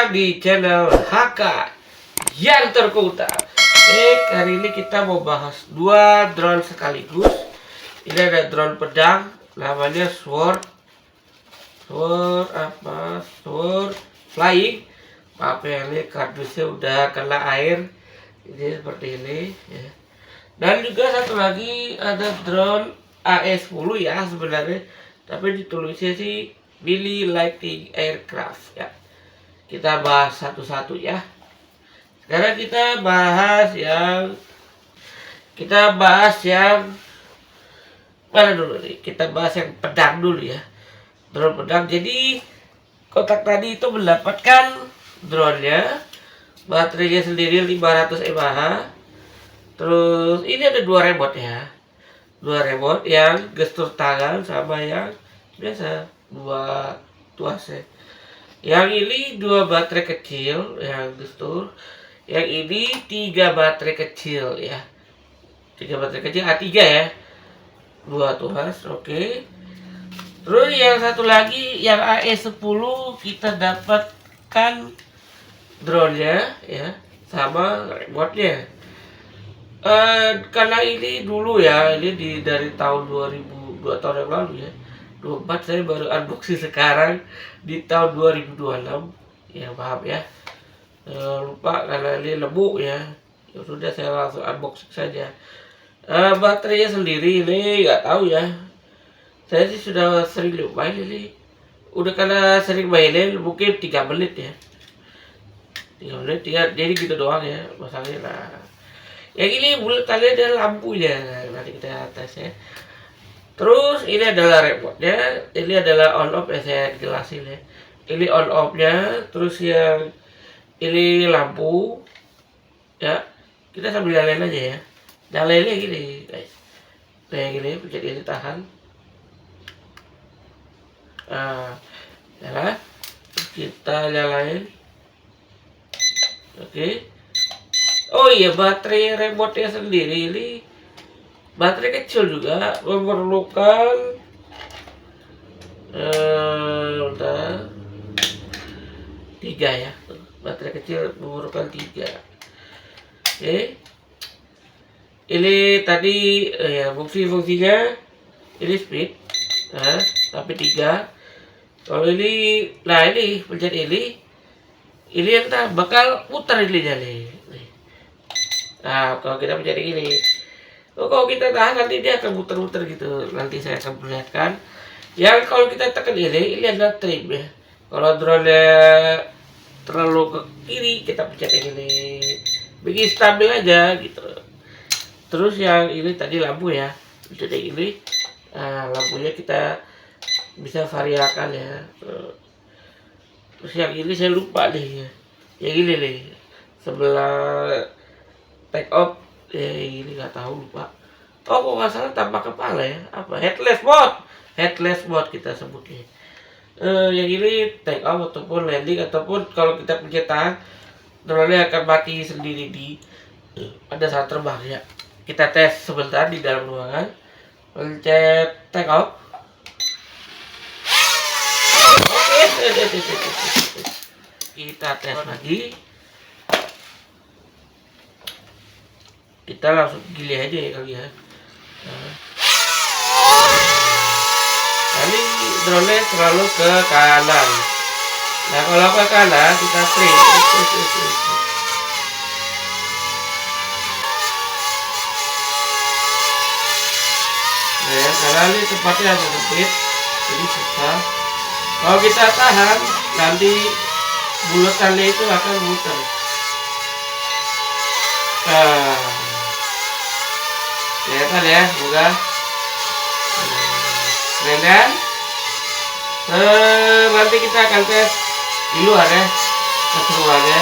datang di channel HK yang terkuta. Kali ini kita mau bahas dua drone sekaligus. Ini ada drone pedang, namanya Sword Flying. Maaf ya, ini kardusnya udah kena air. Ini seperti ini ya. Dan juga satu lagi ada drone AE10 ya sebenarnya, tapi ditulisnya sih Mini Lighting Aircraft ya. Kita bahas satu-satu ya. Sekarang kita bahas yang mana dulu nih? Kita bahas yang pedang dulu ya. Drone pedang. Jadi kotak tadi itu mendapatkan drone-nya, baterainya sendiri 500 mAh. Terus ini ada dua remote ya. Dua remote yang gestur tangan sama yang biasa, dua tuas ya. Yang ini dua baterai kecil yang gestur. Yang ini tiga baterai kecil ya. Tiga baterai kecil A3 ya. Dua tuas, oke. Terus yang satu lagi yang AE10 kita dapatkan drone-nya ya sama remote-nya. Karena ini dulu ya, ini dari tahun 2002 tahun yang lalu ya. 24 saya baru unboxing sekarang di tahun 2026. Ya maaf ya. Lupa karena ini lembu ya. Ya sudah, saya langsung unboxing saja. Baterainya sendiri ini nggak tahu ya. Saya sih sudah sering main ini. Udah karena sering mainin mungkin 3 menit ya. 3 menit jadi gitu doang ya masalahnya. Nah, yang ini bulatannya ada lampunya, nanti kita tes ya. Terus ini adalah remote-nya, ini adalah on off ya, saya jelasin ya. Ini on off-nya, terus yang ini lampu ya. Kita sambil nyalain aja ya. Nyalainnya gini guys. Kayak gini, pencet ini tahan. Nah, nyala. Kita nyalain. Oke. Oh iya, baterai remote-nya sendiri ini baterai kecil juga, memerlukan bentar, 3 ya. Baterai kecil memerlukan 3. Oke. Ini tadi ya fungsinya ini speed. Nah, tapi 3. Kalau ini, nah ini pencet ini entar bakal putar ininya nih. Nah, kalau kita pencet gini, kalau kita tahan nanti dia akan muter-muter gitu. Nanti saya akan perlihatkan. Yang kalau kita tekan ini adalah trim ya. Kalau drone-nya terlalu ke kiri, kita pencet yang ini, bikin stabil aja gitu. Terus yang ini tadi lampu ya, pencet yang ini. Nah, lampunya kita bisa variakan ya. Terus yang ini saya lupa nih ya. Yang ini nih, sebelah take off ini nggak tahu, lupa. Oh, kok nggak salah tanpa kepala ya, apa headless mode kita sebutnya. Yang ini take off ataupun landing, ataupun kalau kita pencet tahan, drone akan mati sendiri pada saat terbang ya. Kita tes sebentar di dalam ruangan. Pencet take off. Oke. Kita tes lagi. Kita langsung gili aja ya kali ya. Nah, ini drone selalu ke kanan. Nah, kalau ke kanan kita trim. Nah, karena ini tempatnya agak sempit, jadi susah. Kalau kita tahan, nanti bulatannya itu akan muter. Kelihatan ya, buka. Keren kan? Nanti kita akan tes di luar ya, keseruannya.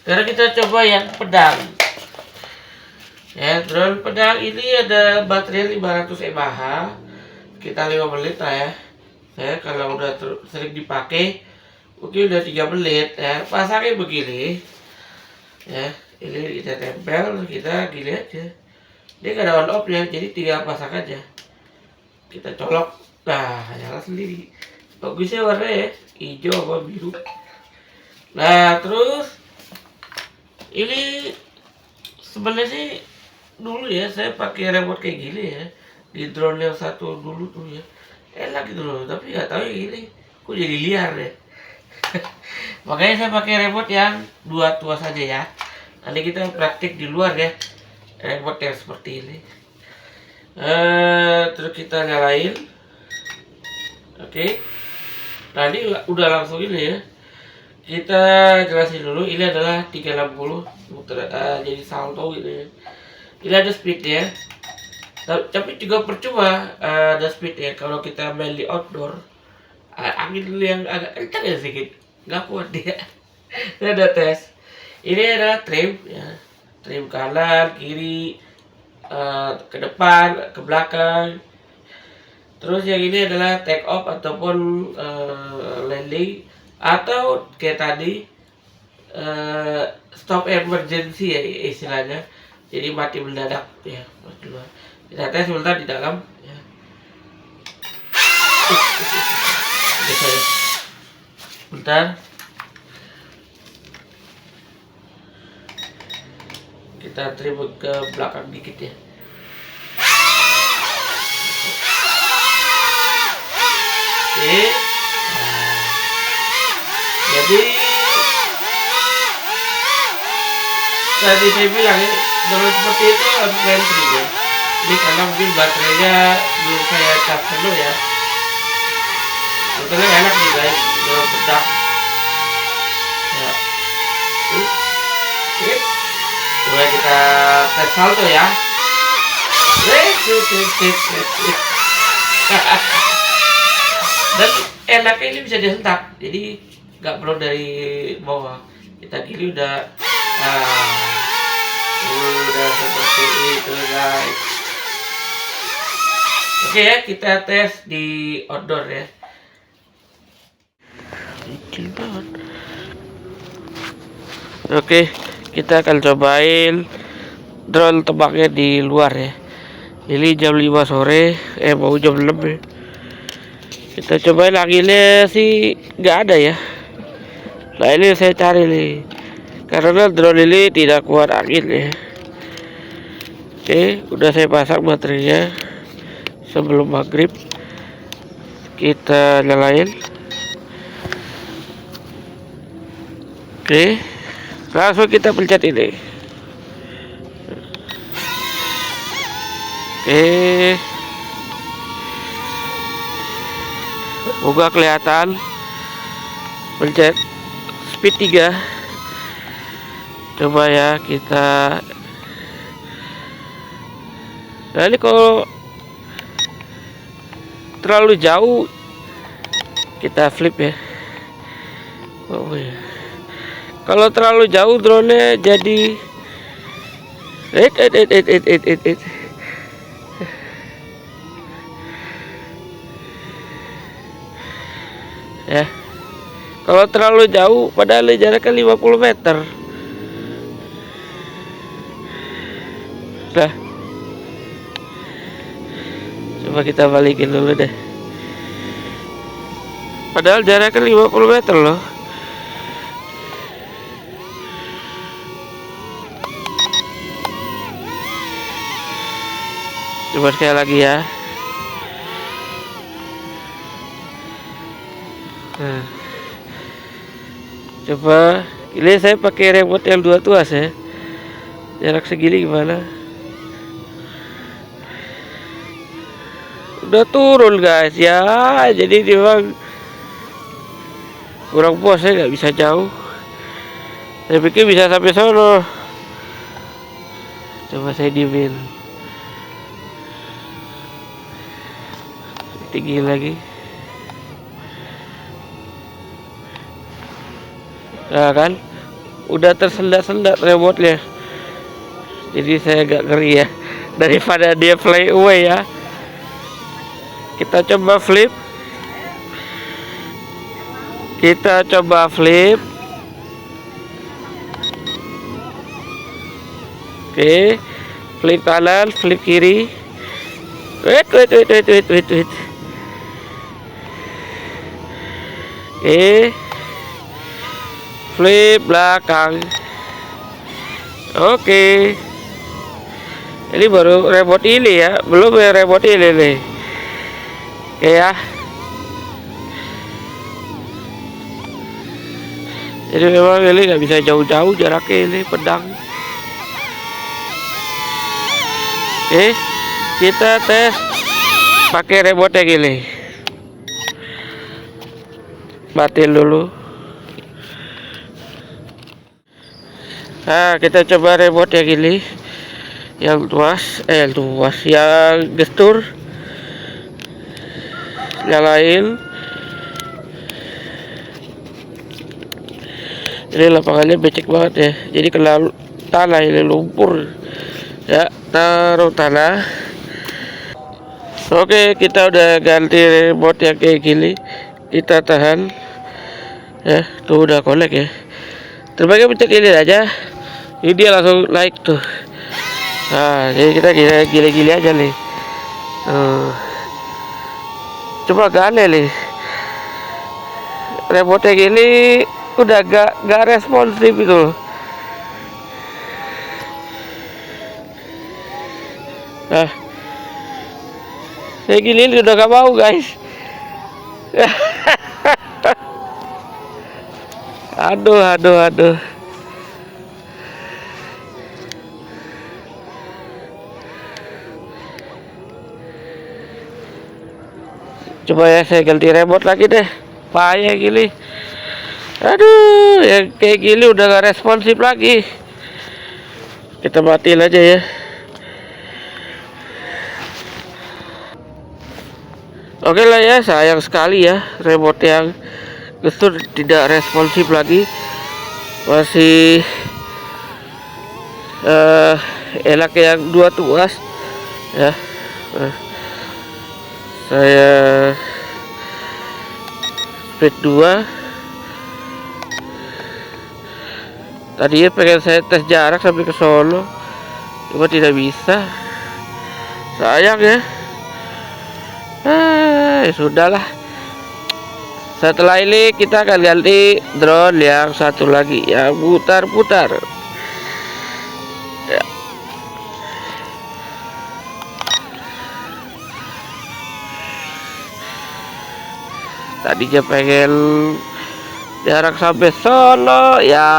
Sekarang kita coba yang pedang. Ya, drone pedang ini ada baterai 500 mAh. Kita 5 menit lah ya. Saya kalau udah sering dipakai mungkin udah 3 menit ya. Pasangnya begini ya, ini kita tempel, kita gini aja. Dia nggak ada on off ya, jadi tinggal pasang aja. Kita colok, nah nyala sendiri. Bagusnya warnanya hijau sama biru. Nah terus ini sebenarnya sih dulu ya saya pakai remote kayak gini ya di drone yang satu dulu tuh ya, enak gitu loh, tapi nggak tahu yang ini kok jadi liar ya. Makanya saya pakai remote yang dua tuas saja ya. Nanti kita praktik di luar ya, remote yang seperti ini. Terus kita nyalain. Oke. Nah ini udah langsung ini ya. Kita jelasin dulu, ini adalah 360 muter, jadi salto gitu ya. Ini ada speednya, tapi juga percuma ada speednya kalau kita main di outdoor. Angin yang agak kencang ya sedikit, nggak kuat dia. Ini ada tes. Ini adalah trim ya, trim kanan, kiri, ke depan, ke belakang. Terus yang ini adalah take off ataupun landing, atau kayak tadi stop emergency ya istilahnya. Jadi mati mendadak ya, mati luar. Kita tes sebentar di dalam ya. Bentar. Kita terima ke belakang dikit ya. Oke. Nah, jadi tadi saya bilang ya, drone seperti itu harus gantri ya. Ini karena mungkin baterainya belum saya cas dulu ya. Sebetulnya enak nih guys, drone bedak. Ya. Coba kita tes salto ya. Dan enaknya ini bisa dihentak, jadi nggak perlu dari bawah. Kita kiri udah seperti itu guys. Oke ya, kita tes di outdoor ya. Oke, kita akan cobain drone tebaknya di luar ya. Ini jam 5 sore, mau jam 6 ya. Kita cobain, anginnya sih nggak ada ya. Nah ini saya cari nih, karena drone ini tidak kuat angin ya. Oke, udah saya pasang baterainya sebelum maghrib. Kita nyalain. Oke, langsung kita pencet ini. Oke, semoga kelihatan. Pencet speed 3. Coba ya kita. Nah ini kalau terlalu jauh kita flip ya. Oh ya. Kalau terlalu jauh drone-nya jadi ya. Kalau terlalu jauh, padahal jaraknya 50 meter. Nah, coba kita balikin dulu deh. Padahal jaraknya 50 meter loh. Coba sekali lagi ya. Nah, coba ini saya pakai remote yang 2 tuas ya. Jarak segini gimana? Udah turun guys ya. Jadi memang kurang puas, saya nggak bisa jauh. Saya pikir bisa sampai sono. Coba saya diemin. Tinggi lagi. Nah kan, udah tersendat-sendat remote-nya. Jadi saya agak ngeri ya, daripada dia fly away ya. Kita coba flip. Oke, Flip kanan, flip kiri. Wait. Flip belakang. Oke. Ini baru remote ini ya, belum ya remote ini nih. Oke ya. Jadi memang ini nggak bisa jauh-jauh jaraknya ini pedang. Oke, kita tes pakai remote yang ini. Matiin dulu. Nah, kita coba remote yang ini, yang luas, yang gestur. Nyalain. Ini lapangannya becek banget ya, jadi kena tanah ini, lumpur ya, taruh tanah. Oke, kita udah ganti remote yang kayak gini, kita tahan ya, tuh udah connect ya. Terbaiknya pencet ini aja, ini dia langsung naik tuh. Nah, jadi kita gile-gile aja nih. Coba gane nih, remote yang gini udah gak responsif itu. Nah, kayak gini udah gak mau guys. Aduh. Coba ya saya ganti remote lagi deh, payah gini. Aduh, ya kayak gini udah gak responsif lagi. Kita matiin aja ya. Oke lah ya, sayang sekali ya remote yang gestur tidak responsif lagi. Masih enak yang dua tuas ya. Saya speed 2. Tadinya pengen saya tes jarak sampai ke Solo, cuma tidak bisa. Sayang ya. Ya sudahlah. Setelah ini kita akan ganti drone yang satu lagi yang putar-putar. Ya. Tadinya pengen jarak sampai Solo ya.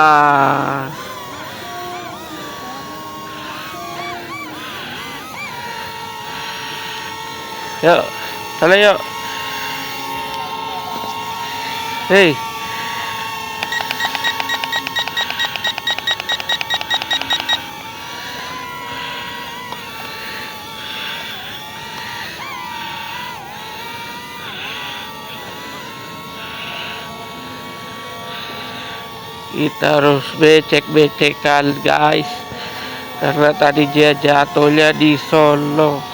Yuk, sana yuk. Hei. Kita harus becek-becekan guys, karena tadi dia jatuhnya di Solo.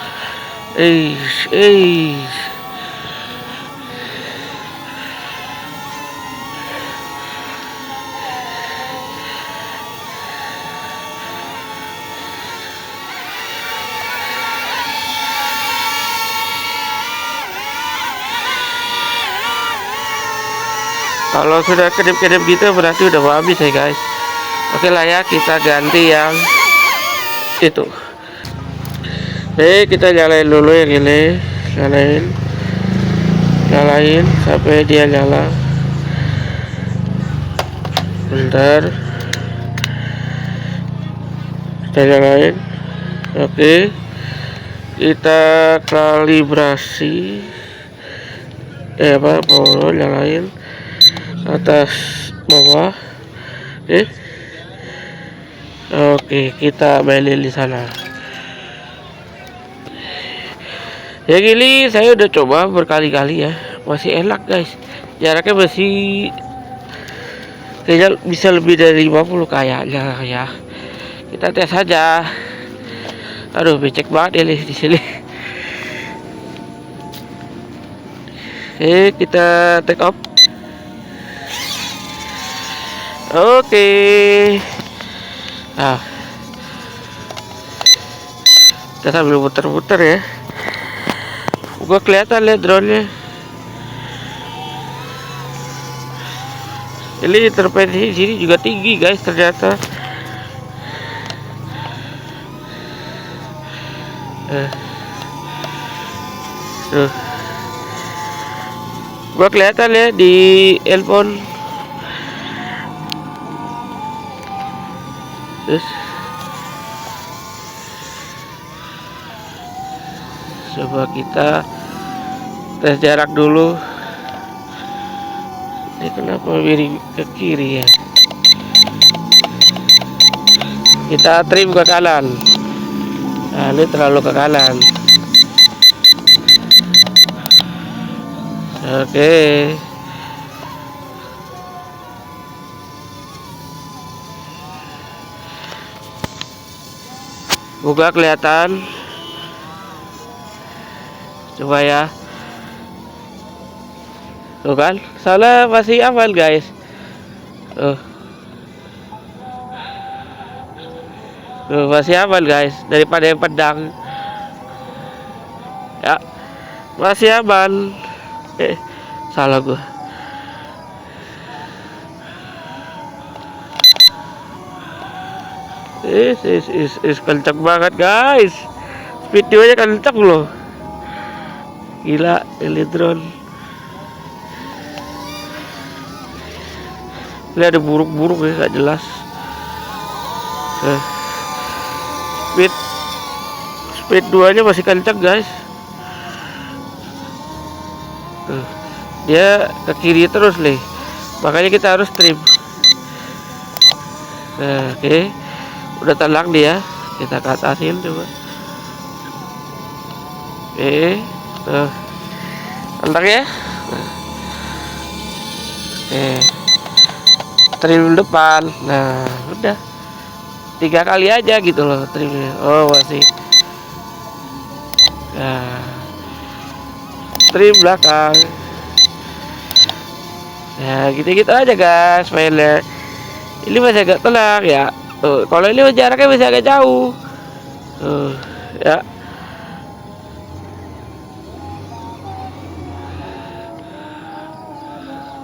Kalau sudah kedip-kedip gitu berarti udah mau habis ya guys. Oke lah ya, kita ganti yang itu. Kita nyalain dulu yang ini, nyalain sampai dia nyala. Bentar, kita nyalain. Oke, kita kalibrasi. Power nyalain, atas bawah. Oke, kita mainin di sana. Ya gini saya udah coba berkali-kali ya, masih enak guys. Jaraknya masih kayaknya bisa lebih dari 50 kayaknya ya. Kita tes saja. Aduh, becek banget ini di sini. Oke, kita take off. Oke. Kita sambil puter-puter ya. Gua kelihatan lihat drone-nya. Ini intervensi sini juga tinggi guys ternyata. Tuh. Gua kelihatan ya di handphone. Terus coba kita tes jarak dulu. Ini kenapa miring ke kiri ya? Kita trim ke kanan. Nah, ini terlalu ke kanan. Oke. Buka kelihatan. Coba ya. Tuh kan, soalnya masih aman guys. Tuh. Tuh masih aman guys daripada yang pedang. Ya, masih aman. Salah gua. Is kenceng banget guys. Videonya kenceng loh. Gila, ini drone. Ini ada buruk-buruk ya, gak jelas. Speed 2 nya masih kenceng guys. Dia ke kiri terus nih, makanya kita harus trim. Oke. Udah tenang dia, kita ke atasin coba. Oke. Tuh. Tenang ya. Oke. Trim depan. Nah, udah 3 kali aja gitu loh trimnya. Oh masih. Nah, trim belakang. Ya gitu-gitu aja guys mainnya. Ini masih agak tenang ya. Tuh, kalau ini jaraknya bisa agak jauh. Ya.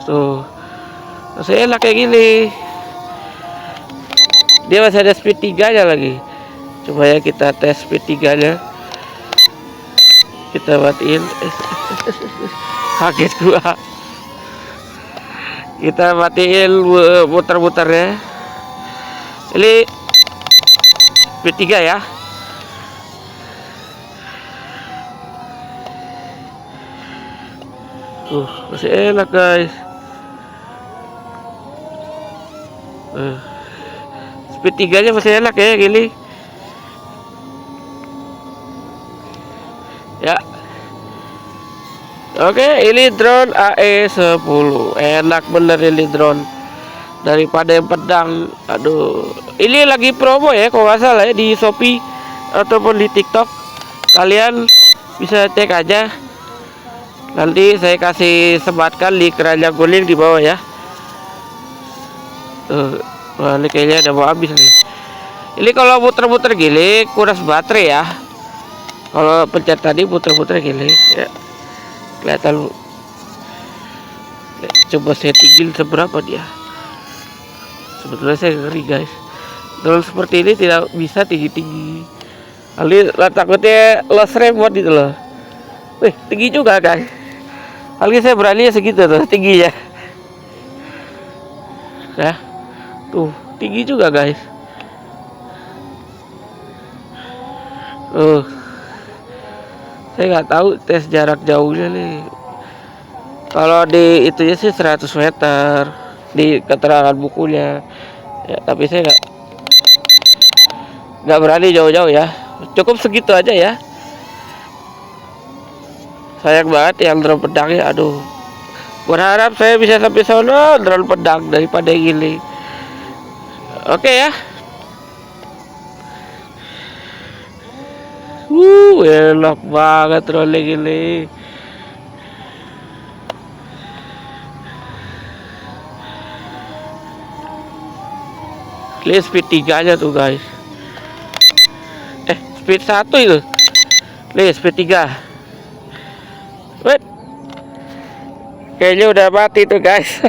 Tuh. Masih enak kayak gini. Dia masih ada speed 3 nya lagi. Coba ya kita tes speed 3 nya. Kita matiin. Kaget gua. Kita matiin muter-muternya. Ini speed 3 ya. Masih enak guys. Speed 3 nya masih enak ya gini. Ya. Oke, ini drone AE10. Enak bener ini drone. Daripada yang pedang. Aduh, ini lagi promo ya kalau nggak salah ya di Shopee ataupun di TikTok. Kalian bisa cek aja. Nanti saya kasih sematkan di keranjang kuning di bawah ya. Wah, ini kayaknya udah mau habis nih. Ini kalau muter-muter gini kuras baterai ya. Kalau pencet tadi muter-muter gini ya. Kelihatan. Coba saya tinggiin seberapa dia. Sebetulnya saya ngeri guys. Drone seperti ini tidak bisa tinggi-tinggi. Kali takutnya lost remote gitu loh. Wih, tinggi juga guys. Kali saya berani segitu tuh tingginya. Ya. Tuh, tinggi juga guys. Saya nggak tahu tes jarak jauhnya nih. Kalau di itunya sih 100 meter di keterangan bukunya. Ya, tapi saya nggak berani jauh-jauh ya. Cukup segitu aja ya. Sayang banget yang drone pedangnya. Aduh. Berharap saya bisa sampai sana drone pedang daripada gini. Oke ya. Enak banget drone gini. Ini speed 3 nya tuh guys. speed 1 itu. Nih speed 3. Wait. Kayaknya udah mati tuh guys.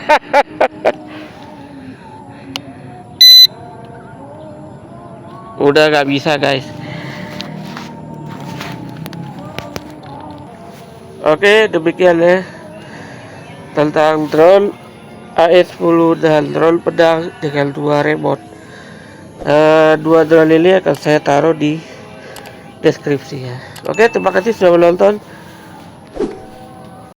Udah gak bisa guys. Oke, demikian ya tentang drone AS10 dan drone pedang dengan 2 remote. Dua drone ini akan saya taruh di deskripsi ya. Oke, terima kasih sudah menonton.